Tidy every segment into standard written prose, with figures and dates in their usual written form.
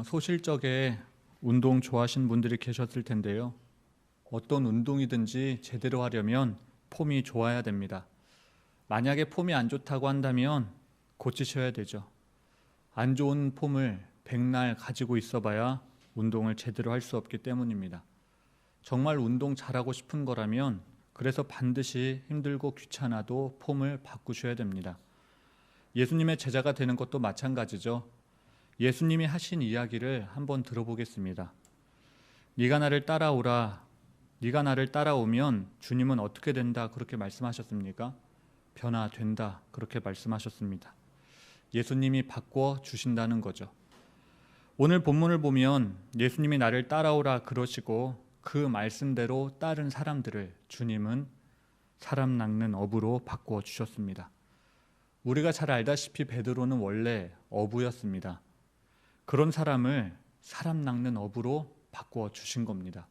소실적에 운동 좋아하시는 분들이 계셨을 텐데요. 어떤 운동이든지 제대로 하려면 폼이 좋아야 됩니다. 만약에 폼이 안 좋다고 한다면 고치셔야 되죠. 안 좋은 폼을 백날 가지고 있어봐야 운동을 제대로 할 수 없기 때문입니다. 정말 운동 잘하고 싶은 거라면 그래서 반드시 힘들고 귀찮아도 폼을 바꾸셔야 됩니다. 예수님의 제자가 되는 것도 마찬가지죠. 예수님이 하신 이야기를 한번 들어보겠습니다. 네가 나를 따라오라. 네가 나를 따라오면 주님은 어떻게 된다 그렇게 말씀하셨습니까? 변화된다 그렇게 말씀하셨습니다. 예수님이 바꿔 주신다는 거죠. 오늘 본문을 보면 예수님이 나를 따라오라 그러시고 그 말씀대로 따른 사람들을 주님은 사람 낚는 어부로 바꾸어 주셨습니다. 우리가 잘 알다시피 베드로는 원래 어부였습니다. 그런 사람을 사람 낚는 어부로 바꾸어 주신 겁니다.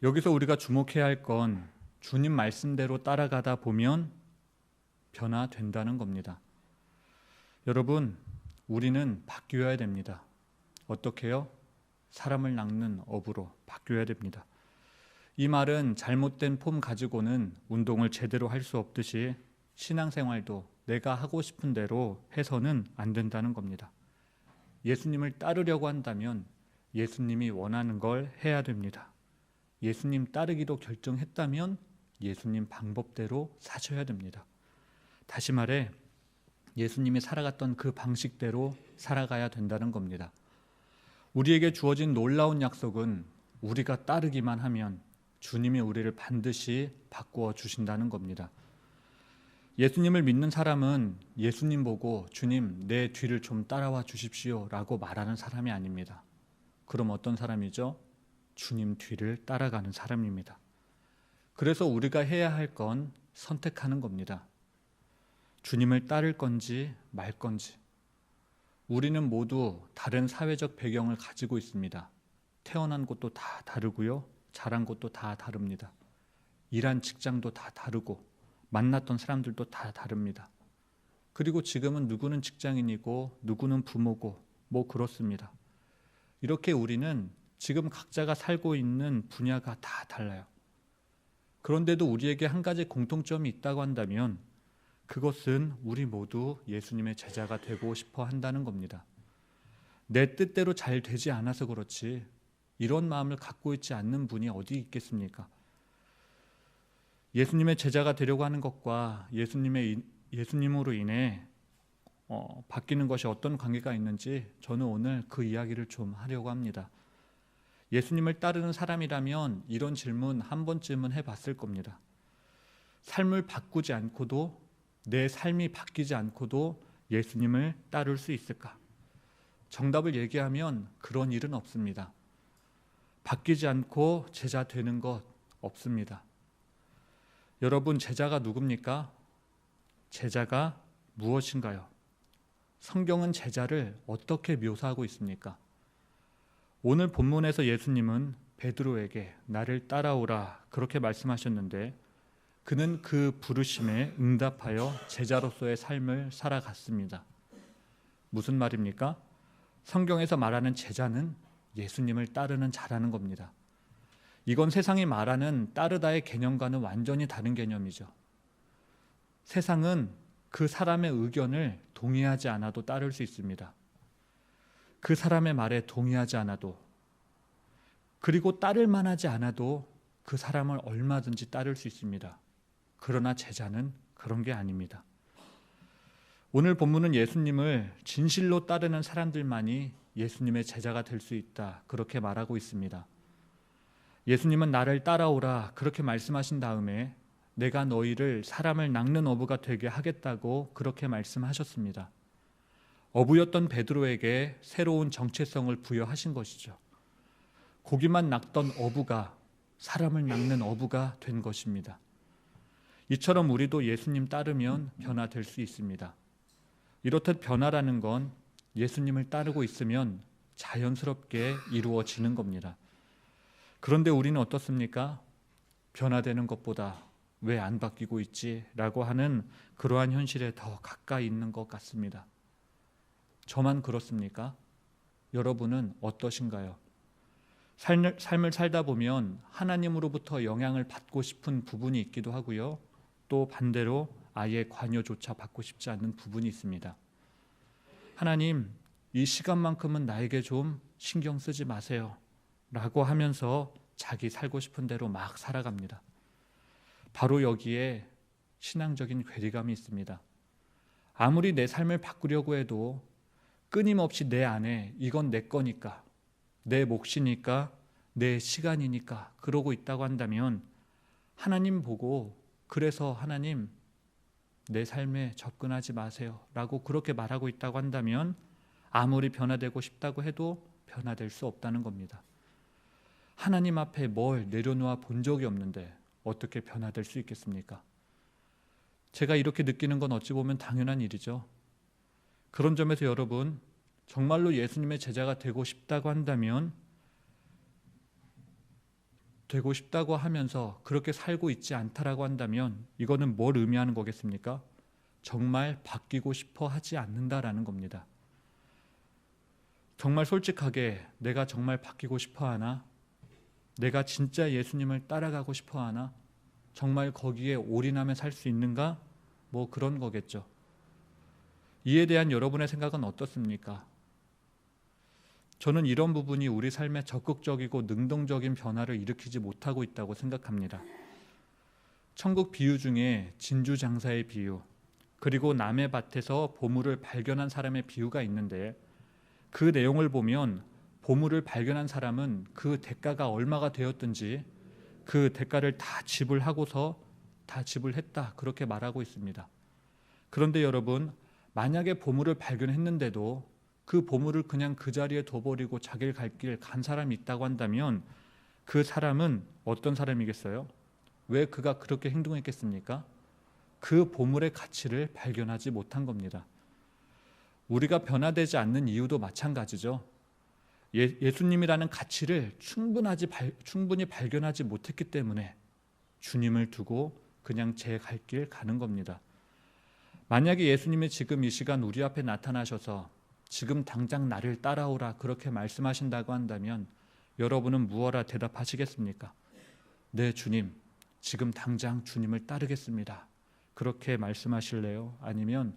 여기서 우리가 주목해야 할 건 주님 말씀대로 따라가다 보면 변화된다는 겁니다. 여러분, 우리는 바뀌어야 됩니다. 어떻게요? 사람을 낚는 어부로 바뀌어야 됩니다. 이 말은 잘못된 폼 가지고는 운동을 제대로 할 수 없듯이 신앙생활도 내가 하고 싶은 대로 해서는 안 된다는 겁니다. 예수님을 따르려고 한다면 예수님이 원하는 걸 해야 됩니다. 예수님 따르기로 결정했다면 예수님 방법대로 사셔야 됩니다. 다시 말해 예수님이 살아갔던 그 방식대로 살아가야 된다는 겁니다. 우리에게 주어진 놀라운 약속은 우리가 따르기만 하면 주님이 우리를 반드시 바꾸어 주신다는 겁니다. 예수님을 믿는 사람은 예수님 보고 주님 내 뒤를 좀 따라와 주십시오 라고 말하는 사람이 아닙니다. 그럼 어떤 사람이죠? 주님 뒤를 따라가는 사람입니다. 그래서 우리가 해야 할 건 선택하는 겁니다. 주님을 따를 건지 말 건지. 우리는 모두 다른 사회적 배경을 가지고 있습니다. 태어난 곳도 다 다르고요. 자란 곳도 다 다릅니다. 일한 직장도 다 다르고 만났던 사람들도 다 다릅니다. 그리고 지금은 누구는 직장인이고 누구는 부모고 뭐 그렇습니다. 이렇게 우리는 지금 각자가 살고 있는 분야가 다 달라요. 그런데도 우리에게 한 가지 공통점이 있다고 한다면 그것은 우리 모두 예수님의 제자가 되고 싶어 한다는 겁니다. 내 뜻대로 잘 되지 않아서 그렇지 이런 마음을 갖고 있지 않는 분이 어디 있겠습니까? 예수님의 제자가 되려고 하는 것과 예수님으로 인해 바뀌는 것이 어떤 관계가 있는지 저는 오늘 그 이야기를 좀 하려고 합니다. 예수님을 따르는 사람이라면 이런 질문 한 번쯤은 해봤을 겁니다. 삶을 바꾸지 않고도 내 삶이 바뀌지 않고도 예수님을 따를 수 있을까? 정답을 얘기하면 그런 일은 없습니다. 바뀌지 않고 제자 되는 것 없습니다. 여러분, 제자가 누굽니까? 제자가 무엇인가요? 성경은 제자를 어떻게 묘사하고 있습니까? 오늘 본문에서 예수님은 베드로에게 나를 따라오라 그렇게 말씀하셨는데 그는 그 부르심에 응답하여 제자로서의 삶을 살아갔습니다. 무슨 말입니까? 성경에서 말하는 제자는 예수님을 따르는 자라는 겁니다. 이건 세상이 말하는 따르다의 개념과는 완전히 다른 개념이죠. 세상은 그 사람의 의견을 동의하지 않아도 따를 수 있습니다. 그 사람의 말에 동의하지 않아도, 그리고 따를 만하지 않아도 그 사람을 얼마든지 따를 수 있습니다. 그러나 제자는 그런 게 아닙니다. 오늘 본문은 예수님을 진실로 따르는 사람들만이 예수님의 제자가 될 수 있다 그렇게 말하고 있습니다. 예수님은 나를 따라오라 그렇게 말씀하신 다음에 내가 너희를 사람을 낚는 어부가 되게 하겠다고 그렇게 말씀하셨습니다. 어부였던 베드로에게 새로운 정체성을 부여하신 것이죠. 고기만 낚던 어부가 사람을 낚는 어부가 된 것입니다. 이처럼 우리도 예수님 따르면 변화될 수 있습니다. 이렇듯 변화라는 건 예수님을 따르고 있으면 자연스럽게 이루어지는 겁니다. 그런데 우리는 어떻습니까? 변화되는 것보다 왜 안 바뀌고 있지? 라고 하는 그러한 현실에 더 가까이 있는 것 같습니다. 저만 그렇습니까? 여러분은 어떠신가요? 삶을 살다 보면 하나님으로부터 영향을 받고 싶은 부분이 있기도 하고요. 또 반대로 아예 관여조차 받고 싶지 않는 부분이 있습니다. 하나님, 이 시간만큼은 나에게 좀 신경 쓰지 마세요 라고 하면서 자기 살고 싶은 대로 막 살아갑니다. 바로 여기에 신앙적인 괴리감이 있습니다. 아무리 내 삶을 바꾸려고 해도 끊임없이 내 안에 이건 내 거니까, 내 몫이니까, 내 시간이니까 그러고 있다고 한다면 하나님 보고 그래서 하나님 내 삶에 접근하지 마세요 라고 그렇게 말하고 있다고 한다면 아무리 변화되고 싶다고 해도 변화될 수 없다는 겁니다. 하나님 앞에 뭘 내려놓아 본 적이 없는데 어떻게 변화될 수 있겠습니까? 제가 이렇게 느끼는 건 어찌 보면 당연한 일이죠. 그런 점에서 여러분, 정말로 예수님의 제자가 되고 싶다고 한다면, 되고 싶다고 하면서 그렇게 살고 있지 않다라고 한다면 이거는 뭘 의미하는 거겠습니까? 정말 바뀌고 싶어 하지 않는다라는 겁니다. 정말 솔직하게 내가 정말 바뀌고 싶어 하나? 내가 진짜 예수님을 따라가고 싶어 하나? 정말 거기에 올인하며 살 수 있는가? 뭐 그런 거겠죠. 이에 대한 여러분의 생각은 어떻습니까? 저는 이런 부분이 우리 삶에 적극적이고 능동적인 변화를 일으키지 못하고 있다고 생각합니다. 천국 비유 중에 진주 장사의 비유, 그리고 남의 밭에서 보물을 발견한 사람의 비유가 있는데 그 내용을 보면 보물을 발견한 사람은 그 대가가 얼마가 되었든지 그 대가를 다 지불하고서 다 지불했다 그렇게 말하고 있습니다. 그런데 여러분, 만약에 보물을 발견했는데도 그 보물을 그냥 그 자리에 둬버리고 자기를 갈 길 간 사람이 있다고 한다면 그 사람은 어떤 사람이겠어요? 왜 그가 그렇게 행동했겠습니까? 그 보물의 가치를 발견하지 못한 겁니다. 우리가 변화되지 않는 이유도 마찬가지죠. 예수님이라는 가치를 충분히 발견하지 못했기 때문에 주님을 두고 그냥 제 갈 길 가는 겁니다. 만약에 예수님이 지금 이 시간 우리 앞에 나타나셔서 지금 당장 나를 따라오라 그렇게 말씀하신다고 한다면 여러분은 무엇라 대답하시겠습니까? 네, 주님, 지금 당장 주님을 따르겠습니다. 그렇게 말씀하실래요? 아니면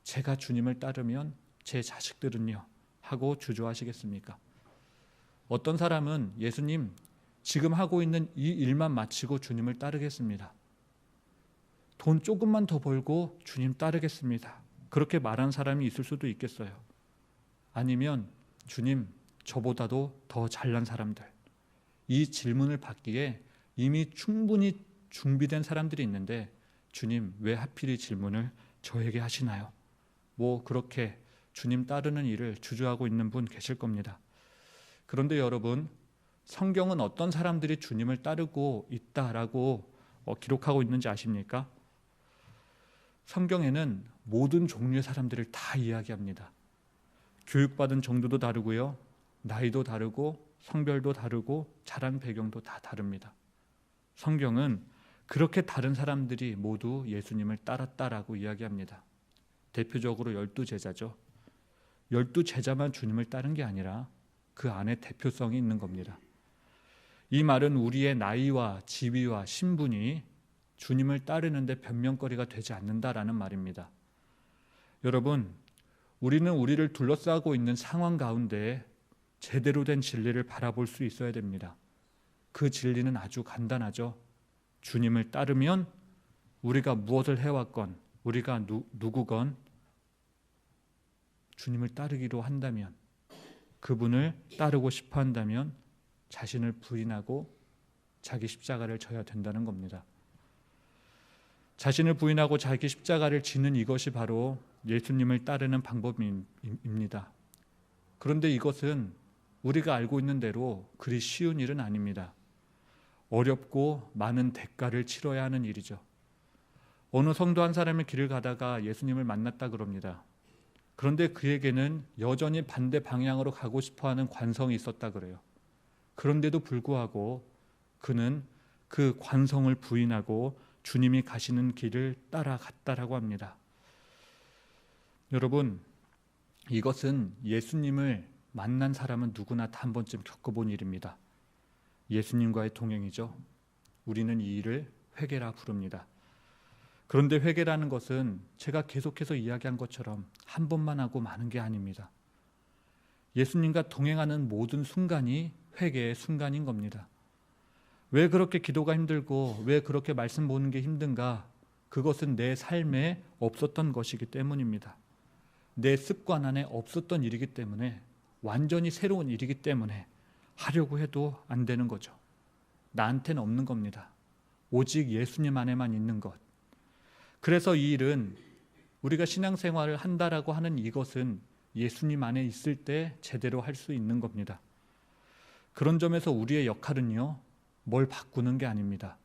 제가 주님을 따르면 제 자식들은요? 하고 주저하시겠습니까? 어떤 사람은 예수님, 지금 하고 있는 이 일만 마치고 주님을 따르겠습니다. 돈 조금만 더 벌고 주님 따르겠습니다. 그렇게 말한 사람이 있을 수도 있겠어요. 아니면 주님, 저보다도 더 잘난 사람들. 이 질문을 받기에 이미 충분히 준비된 사람들이 있는데 주님, 왜 하필 이 질문을 저에게 하시나요? 뭐 그렇게 주님 따르는 일을 주저하고 있는 분 계실 겁니다. 그런데 여러분, 성경은 어떤 사람들이 주님을 따르고 있다라고 기록하고 있는지 아십니까? 성경에는 모든 종류의 사람들을 다 이야기합니다. 교육받은 정도도 다르고요, 나이도 다르고 성별도 다르고 자란 배경도 다 다릅니다. 성경은 그렇게 다른 사람들이 모두 예수님을 따랐다라고 이야기합니다. 대표적으로 12제자죠. 12제자만 주님을 따른 게 아니라 그 안에 대표성이 있는 겁니다. 이 말은 우리의 나이와 지위와 신분이 주님을 따르는데 변명거리가 되지 않는다라는 말입니다. 여러분, 우리는 우리를 둘러싸고 있는 상황 가운데 제대로 된 진리를 바라볼 수 있어야 됩니다. 그 진리는 아주 간단하죠. 주님을 따르면 우리가 무엇을 해왔건, 우리가 누구건 주님을 따르기로 한다면, 그분을 따르고 싶어 한다면 자신을 부인하고 자기 십자가를 져야 된다는 겁니다. 자신을 부인하고 자기 십자가를 지는 이것이 바로 예수님을 따르는 방법입니다. 그런데 이것은 우리가 알고 있는 대로 그리 쉬운 일은 아닙니다. 어렵고 많은 대가를 치러야 하는 일이죠. 어느 성도 한 사람이 길을 가다가 예수님을 만났다 그럽니다. 그런데 그에게는 여전히 반대 방향으로 가고 싶어하는 관성이 있었다 그래요. 그런데도 불구하고 그는 그 관성을 부인하고 주님이 가시는 길을 따라갔다라고 합니다. 여러분, 이것은 예수님을 만난 사람은 누구나 다 한 번쯤 겪어본 일입니다. 예수님과의 동행이죠. 우리는 이 일을 회개라 부릅니다. 그런데 회개라는 것은 제가 계속해서 이야기한 것처럼 한 번만 하고 마는 게 아닙니다. 예수님과 동행하는 모든 순간이 회개의 순간인 겁니다. 왜 그렇게 기도가 힘들고 왜 그렇게 말씀 보는 게 힘든가? 그것은 내 삶에 없었던 것이기 때문입니다. 내 습관 안에 없었던 일이기 때문에, 완전히 새로운 일이기 때문에 하려고 해도 안 되는 거죠. 나한테는 없는 겁니다. 오직 예수님 안에만 있는 것. 그래서 이 일은, 우리가 신앙생활을 한다라고 하는 이것은 예수님 안에 있을 때 제대로 할 수 있는 겁니다. 그런 점에서 우리의 역할은요, 뭘 바꾸는 게 아닙니다.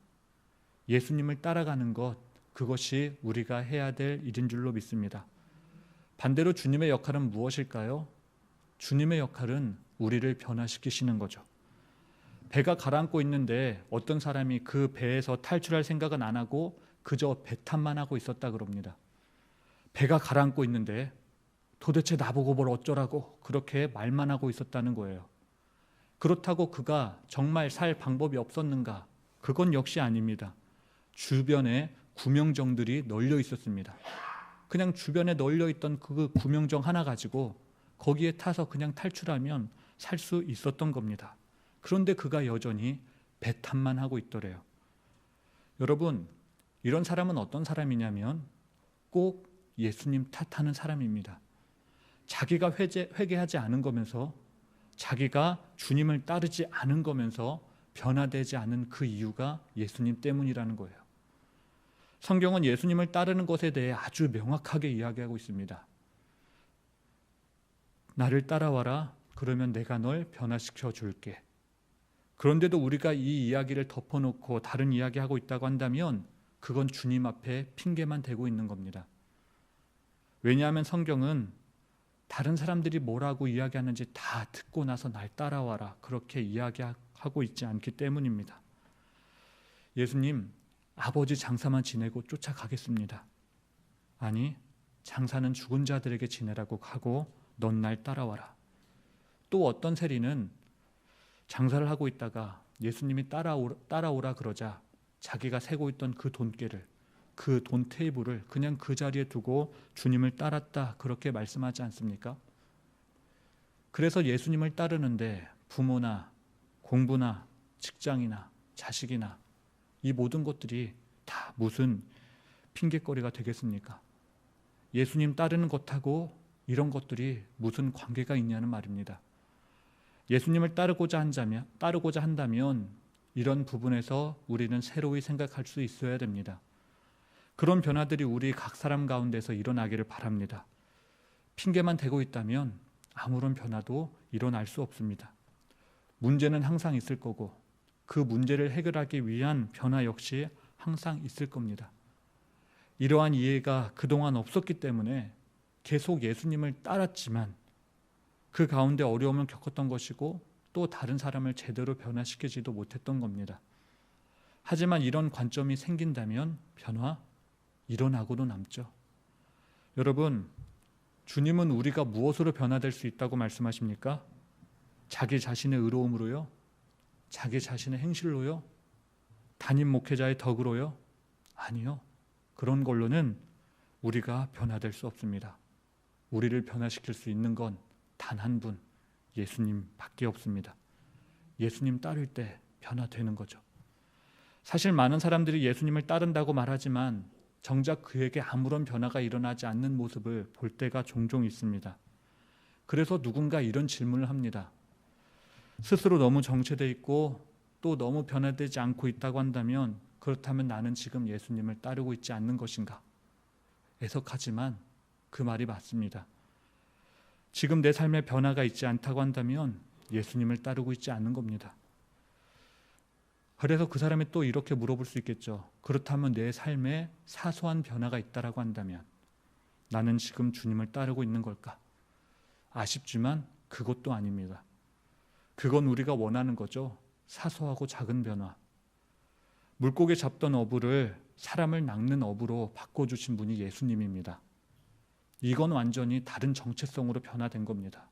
예수님을 따라가는 것, 그것이 우리가 해야 될 일인 줄로 믿습니다. 반대로 주님의 역할은 무엇일까요? 주님의 역할은 우리를 변화시키시는 거죠. 배가 가라앉고 있는데 어떤 사람이 그 배에서 탈출할 생각은 안 하고 그저 배탄만 하고 있었다 그럽니다. 배가 가라앉고 있는데 도대체 나보고 뭘 어쩌라고 그렇게 말만 하고 있었다는 거예요. 그렇다고 그가 정말 살 방법이 없었는가? 그건 역시 아닙니다. 주변에 구명정들이 널려 있었습니다. 그냥 주변에 널려 있던 그 구명정 하나 가지고 거기에 타서 그냥 탈출하면 살 수 있었던 겁니다. 그런데 그가 여전히 배탄만 하고 있더래요. 여러분, 이런 사람은 어떤 사람이냐면 꼭 예수님 탓하는 사람입니다. 자기가 회개하지 않은 거면서, 자기가 주님을 따르지 않은 거면서 변화되지 않은 그 이유가 예수님 때문이라는 거예요. 성경은 예수님을 따르는 것에 대해 아주 명확하게 이야기하고 있습니다. 나를 따라와라. 그러면 내가 널 변화시켜 줄게. 그런데도 우리가 이 이야기를 덮어놓고 다른 이야기하고 있다고 한다면 그건 주님 앞에 핑계만 대고 있는 겁니다. 왜냐하면 성경은 다른 사람들이 뭐라고 이야기하는지 다 듣고 나서 날 따라와라, 그렇게 이야기하고 있지 않기 때문입니다. 예수님, 아버지 장사만 지내고 쫓아가겠습니다. 아니, 장사는 죽은 자들에게 지내라고 하고 넌 날 따라와라. 또 어떤 세리는 장사를 하고 있다가 예수님이 따라오라 그러자 자기가 세고 있던 그 돈깨를, 그 돈 테이블을 그냥 그 자리에 두고 주님을 따랐다, 그렇게 말씀하지 않습니까? 그래서 예수님을 따르는데 부모나 공부나 직장이나 자식이나 이 모든 것들이 다 무슨 핑계거리가 되겠습니까? 예수님 따르는 것하고 이런 것들이 무슨 관계가 있냐는 말입니다. 예수님을 따르고자 한다면 이런 부분에서 우리는 새로이 생각할 수 있어야 됩니다. 그런 변화들이 우리 각 사람 가운데서 일어나기를 바랍니다. 핑계만 대고 있다면 아무런 변화도 일어날 수 없습니다. 문제는 항상 있을 거고 그 문제를 해결하기 위한 변화 역시 항상 있을 겁니다. 이러한 이해가 그동안 없었기 때문에 계속 예수님을 따랐지만 그 가운데 어려움을 겪었던 것이고 또 다른 사람을 제대로 변화시키지도 못했던 겁니다. 하지만 이런 관점이 생긴다면 변화 일어나고도 남죠. 여러분, 주님은 우리가 무엇으로 변화될 수 있다고 말씀하십니까? 자기 자신의 의로움으로요? 자기 자신의 행실로요? 담임 목회자의 덕으로요? 아니요. 그런 걸로는 우리가 변화될 수 없습니다. 우리를 변화시킬 수 있는 건 단 한 분, 예수님밖에 없습니다. 예수님 따를 때 변화되는 거죠. 사실 많은 사람들이 예수님을 따른다고 말하지만 정작 그에게 아무런 변화가 일어나지 않는 모습을 볼 때가 종종 있습니다. 그래서 누군가 이런 질문을 합니다. 스스로 너무 정체되어 있고 또 너무 변화되지 않고 있다고 한다면 그렇다면 나는 지금 예수님을 따르고 있지 않는 것인가? 애석하지만 그 말이 맞습니다. 지금 내 삶에 변화가 있지 않다고 한다면 예수님을 따르고 있지 않는 겁니다. 그래서 그 사람이 또 이렇게 물어볼 수 있겠죠. 그렇다면 내 삶에 사소한 변화가 있다라고 한다면 나는 지금 주님을 따르고 있는 걸까? 아쉽지만 그것도 아닙니다. 그건 우리가 원하는 거죠. 사소하고 작은 변화. 물고기 잡던 어부를 사람을 낚는 어부로 바꿔주신 분이 예수님입니다. 이건 완전히 다른 정체성으로 변화된 겁니다.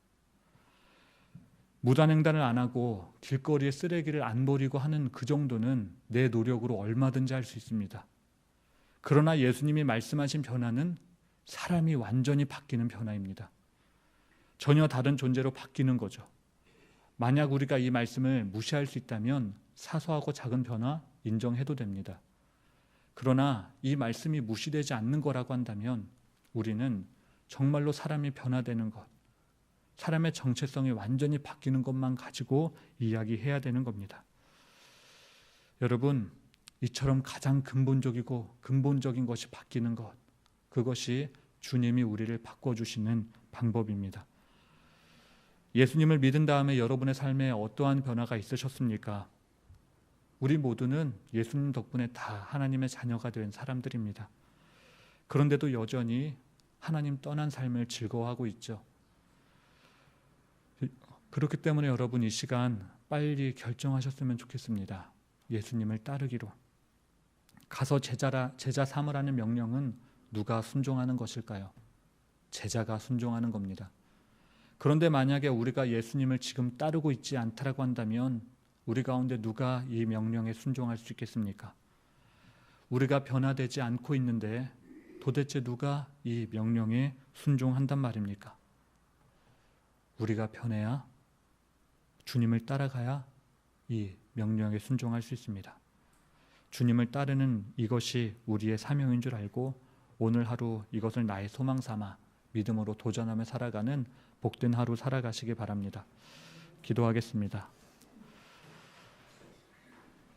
무단횡단을 안 하고 길거리에 쓰레기를 안 버리고 하는 그 정도는 내 노력으로 얼마든지 할 수 있습니다. 그러나 예수님이 말씀하신 변화는 사람이 완전히 바뀌는 변화입니다. 전혀 다른 존재로 바뀌는 거죠. 만약 우리가 이 말씀을 무시할 수 있다면 사소하고 작은 변화 인정해도 됩니다. 그러나 이 말씀이 무시되지 않는 거라고 한다면 우리는 정말로 사람이 변화되는 것, 사람의 정체성이 완전히 바뀌는 것만 가지고 이야기해야 되는 겁니다. 여러분, 이처럼 가장 근본적이고 근본적인 것이 바뀌는 것, 그것이 주님이 우리를 바꿔주시는 방법입니다. 예수님을 믿은 다음에 여러분의 삶에 어떠한 변화가 있으셨습니까? 우리 모두는 예수님 덕분에 다 하나님의 자녀가 된 사람들입니다. 그런데도 여전히 하나님 떠난 삶을 즐거워하고 있죠. 그렇기 때문에 여러분 이 시간 빨리 결정하셨으면 좋겠습니다. 예수님을 따르기로. 가서 제자 삼으라는 명령은 누가 순종하는 것일까요? 제자가 순종하는 겁니다. 그런데 만약에 우리가 예수님을 지금 따르고 있지 않다라고 한다면 우리 가운데 누가 이 명령에 순종할 수 있겠습니까? 우리가 변화되지 않고 있는데 도대체 누가 이 명령에 순종한단 말입니까? 우리가 변해야, 주님을 따라가야 이 명령에 순종할 수 있습니다. 주님을 따르는 이것이 우리의 사명인 줄 알고 오늘 하루 이것을 나의 소망 삼아 믿음으로 도전하며 살아가는 복된 하루 살아가시기 바랍니다. 기도하겠습니다.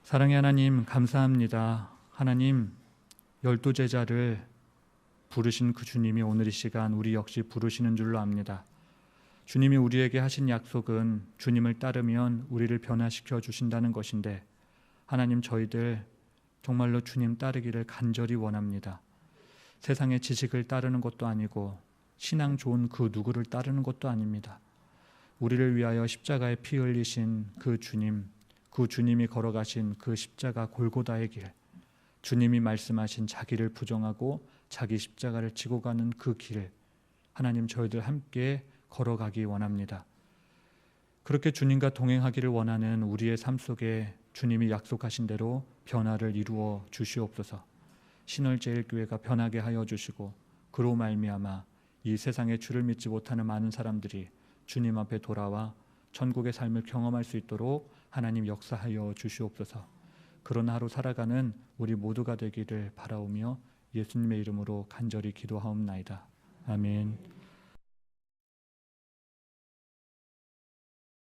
사랑의 하나님, 감사합니다. 하나님, 12제자를 부르신 그 주님이 오늘 이 시간 우리 역시 부르시는 줄로 압니다. 주님이 우리에게 하신 약속은 주님을 따르면 우리를 변화시켜 주신다는 것인데, 하나님, 저희들 정말로 주님 따르기를 간절히 원합니다. 세상의 지식을 따르는 것도 아니고 신앙 좋은 그 누구를 따르는 것도 아닙니다. 우리를 위하여 십자가에 피 흘리신 그 주님, 그 주님이 걸어가신 그 십자가 골고다의 길, 주님이 말씀하신 자기를 부정하고 자기 십자가를 지고 가는 그 길, 하나님, 저희들 함께 걸어가기 원합니다. 그렇게 주님과 동행하기를 원하는 우리의 삶 속에 주님이 약속하신 대로 변화를 이루어 주시옵소서. 신월제일교회가 변하게 하여 주시고 그로 말미암아 이 세상에 주를 믿지 못하는 많은 사람들이 주님 앞에 돌아와 천국의 삶을 경험할 수 있도록 하나님 역사하여 주시옵소서. 그런 하루 살아가는 우리 모두가 되기를 바라오며 예수님의 이름으로 간절히 기도하옵나이다. 아멘.